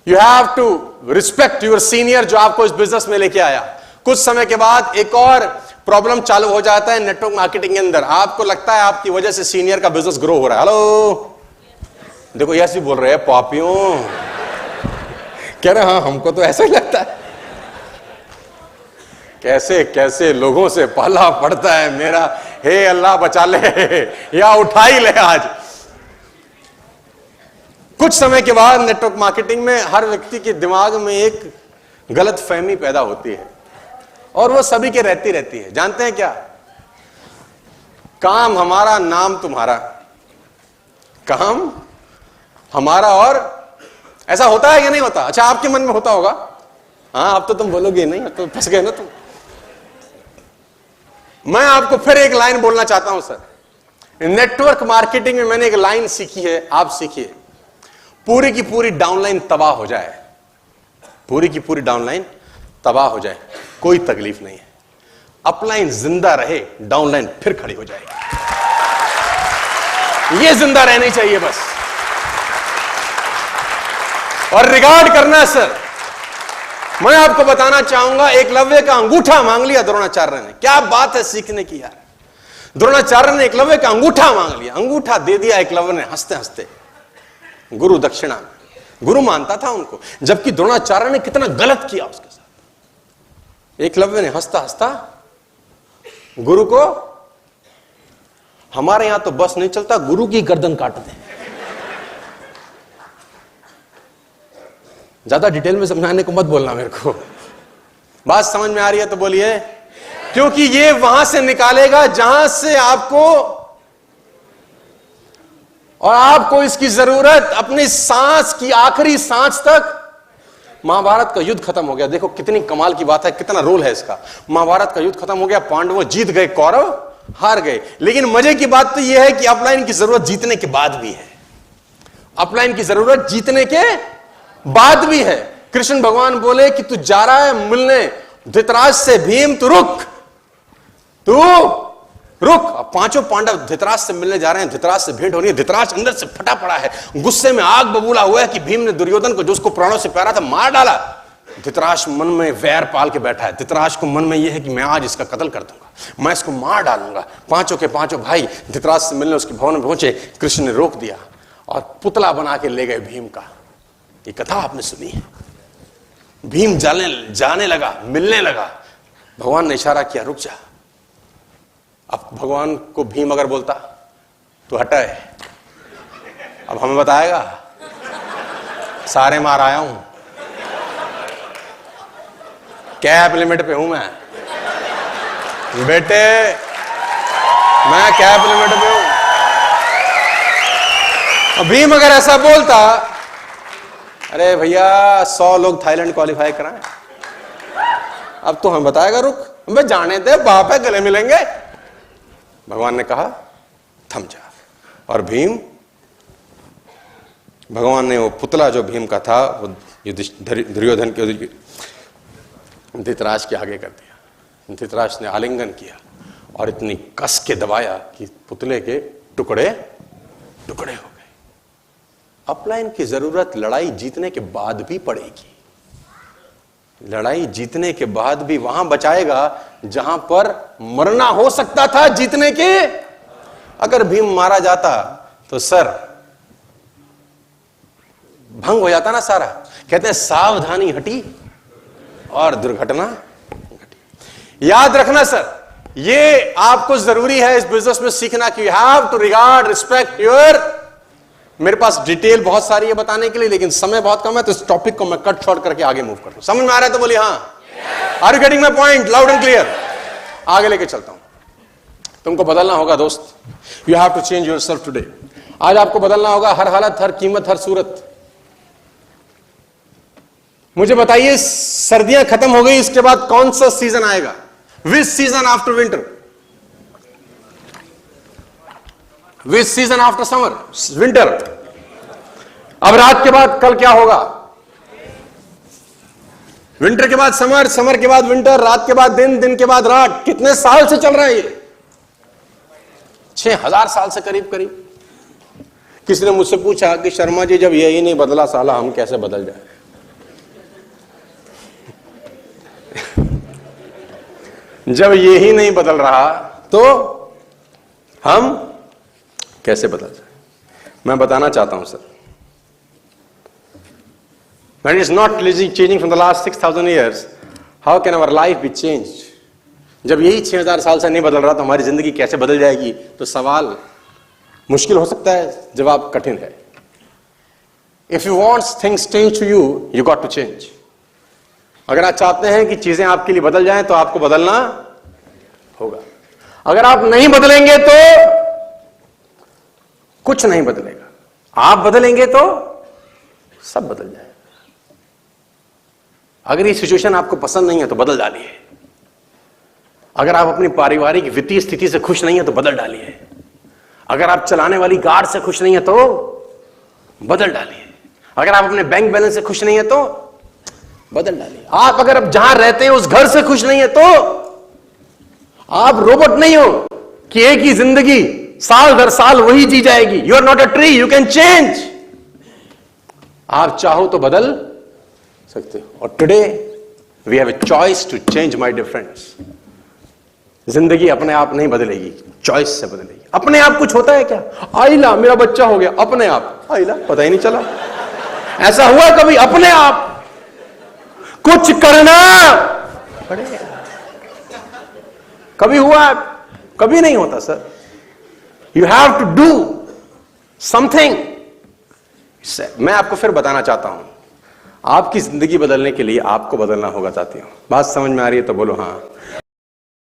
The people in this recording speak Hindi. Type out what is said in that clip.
You have to respect your senior जो आपको इस बिजनेस में लेके आया। कुछ समय के बाद एक और प्रॉब्लम चालू हो जाता है नेटवर्क मार्केटिंग के अंदर। आपको लगता है आपकी वजह से सीनियर का बिजनेस ग्रो हो रहा है। हेलो, देखो यस भी बोल रहे हैं पापियों, कह रहे हाँ हमको तो ऐसा ही लगता है। कैसे कैसे लोगों से पाला पड़ता है मेरा, हे अल्लाह बचा ले या उठा ही ले आज। कुछ समय के बाद नेटवर्क मार्केटिंग में हर व्यक्ति के दिमाग में एक गलत फहमी पैदा होती है और वो सभी के रहती है। जानते हैं क्या? काम हमारा नाम तुम्हारा, काम हमारा। और ऐसा होता है या नहीं होता? अच्छा, आपके मन में होता होगा। हाँ, अब तो तुम बोलोगे नहीं, अब तो फंस गए ना तुम। मैं आपको फिर एक लाइन बोलना चाहता हूं सर। नेटवर्क मार्केटिंग में मैंने एक लाइन सीखी है, आप सीखिए। पूरी की पूरी डाउनलाइन तबाह हो जाए, पूरी की पूरी डाउनलाइन तबाह हो जाए, कोई तकलीफ नहीं है। अपलाइन जिंदा रहे, डाउनलाइन फिर खड़ी हो जाएगी। ये जिंदा रहनी चाहिए बस। और रिगार्ड करना है सर। मैं आपको बताना चाहूंगा, एकलव्य का अंगूठा मांग लिया द्रोणाचार्य ने। क्या बात है सीखने की यार। द्रोणाचार्य ने एकलव्य का अंगूठा मांग लिया, अंगूठा दे दिया एकलव्य ने हंसते हंसते गुरु दक्षिणा में। गुरु मानता था उनको, जबकि द्रोणाचार्य ने कितना गलत किया उसके साथ। एकलव्य ने हंसता हंसता गुरु को, हमारे यहां तो बस नहीं चलता, गुरु की गर्दन काट दे। ज्यादा डिटेल में समझाने को मत बोलना मेरे को, बात समझ में आ रही है तो बोलिए। क्योंकि ये वहां से निकालेगा जहां से आपको और आपको इसकी जरूरत अपनी सांस की आखिरी सांस तक। महाभारत का युद्ध खत्म हो गया। देखो कितनी कमाल की बात है, कितना रोल है इसका। महाभारत का युद्ध खत्म हो गया, पांडव जीत गए, कौरव हार गए। लेकिन मजे की बात तो यह है कि अपलाइन की जरूरत जीतने के बाद भी है। अपलाइन की जरूरत जीतने के बाद भी है। कृष्ण भगवान बोले कि तू जा रहा है मिलने धृतराष्ट्र से, भीम तू रुक, तू रुक। अब पांचों पांडव धृतराष्ट्र से मिलने जा रहे हैं, धृतराष्ट्र से भेंट हो रही है। धृतराष्ट्र अंदर से फटा पड़ा है, गुस्से में आग बबूला हुआ है कि भीम ने दुर्योधन को, जो उसको प्राणों से प्यारा था, मार डाला। धृतराष्ट्र मन में वैर पाल के बैठा है। धृतराष्ट्र को मन में यह है कि मैं आज इसका कत्ल कर दूंगा, मैं इसको मार डालूंगा। पांचों के पांचों भाई धृतराष्ट्र से मिलने उसके भवन में पहुंचे। कृष्ण ने रोक दिया और पुतला बना के ले गए भीम का। ये कथा आपने सुनी है। भीम जाने लगा, मिलने लगा। भगवान ने इशारा किया, रुक जा। अब भगवान को भीम अगर बोलता तो हटा है, अब हमें बताएगा सारे मार आया हूं, कैप लिमिट पे हूं मैं बेटे, मैं कैप लिमिट पे हूं। अब भीम अगर ऐसा बोलता, अरे भैया 100 लोग थाईलैंड क्वालिफाई कराएं, अब तो हमें बताएगा रुक, मैं जाने दे, बाप है गले मिलेंगे। भगवान ने कहा थम जा। और भीम, भगवान ने वो पुतला जो भीम का था वो दुर्योधन के धृतराष्ट्र के आगे कर दिया। धृतराष्ट्र ने आलिंगन किया और इतनी कस के दबाया कि पुतले के टुकड़े टुकड़े हो गए। अपलाइन की जरूरत लड़ाई जीतने के बाद भी पड़ेगी। लड़ाई जीतने के बाद भी वहां बचाएगा जहां पर मरना हो सकता था जीतने के। अगर भीम मारा जाता तो सर भंग हो जाता ना सारा। कहते हैं सावधानी हटी और दुर्घटना घटी। याद रखना सर, ये आपको जरूरी है इस बिजनेस में सीखना कि you have to regard, respect your. मेरे पास डिटेल बहुत सारी है बताने के लिए, लेकिन समय बहुत कम है, तो इस टॉपिक को मैं कट शॉर्ट करके आगे मूव करता हूं। समझ में आ रहा है तो बोलिए हाँ। Are you getting my point loud and clear? आगे लेके चलता हूं। तुमको बदलना होगा दोस्त। You have to change yourself today. आज आपको बदलना होगा, हर हालत, हर कीमत, हर सूरत। मुझे बताइए, सर्दियां खत्म हो गई, इसके बाद कौन सा सीजन आएगा? विच सीजन आफ्टर विंटर? विच सीजन आफ्टर समर? विंटर। अब रात के बाद कल क्या होगा? विंटर के बाद समर, समर के बाद विंटर, रात के बाद दिन, दिन के बाद रात। कितने साल से चल रहा है ये? 6000 साल से करीब करीब। किसी ने मुझसे पूछा कि शर्मा जी जब यही नहीं बदला साला, हम कैसे बदल जाए? जब ये ही नहीं बदल रहा तो हम कैसे बदल जाए? मैं बताना चाहता हूं sir, when it is not changing from the last 6,000 years, how can our life be changed? जब यही 6,000 साल से नहीं बदल रहा तो हमारी जिंदगी कैसे बदल जाएगी? तो सवाल मुश्किल हो सकता है, जवाब कठिन है। If you want things change to you, you got to change. अगर आप चाहते हैं कि चीजें आपके लिए बदल जाएं तो आपको बदलना होगा। अगर आप नहीं बदलेंगे तो कुछ नहीं बदलेगा, आप बदलेंगे तो सब बदल जाएगा। अगर ये सिचुएशन आपको पसंद नहीं है तो बदल डालिए। अगर आप अपनी पारिवारिक वित्तीय स्थिति से खुश नहीं है तो बदल डालिए। अगर आप चलाने वाली कार से खुश नहीं है तो बदल डालिए। अगर आप अपने बैंक बैलेंस से खुश नहीं है तो बदल डालिए। आप अगर अब जहां रहते हैं उस घर से खुश नहीं है तो आप रोबोट नहीं हो कि एक ही जिंदगी साल दर साल वही जी जाएगी। You are not a tree, you can change. आप चाहो तो बदल सकते हो। और today we have a choice to change, my dear friends. जिंदगी अपने आप नहीं बदलेगी, चॉइस से बदलेगी। अपने आप कुछ होता है क्या? आइला मेरा बच्चा हो गया, अपने आप आइला, पता ही नहीं चला। ऐसा हुआ कभी? अपने आप कुछ करना पड़ेगा। कभी हुआ? कभी नहीं होता sir. You have to do something. मैं आपको फिर बताना चाहता हूं, आपकी जिंदगी बदलने के लिए आपको बदलना होगा। साथियों, बात समझ में आ रही है तो बोलो हाँ।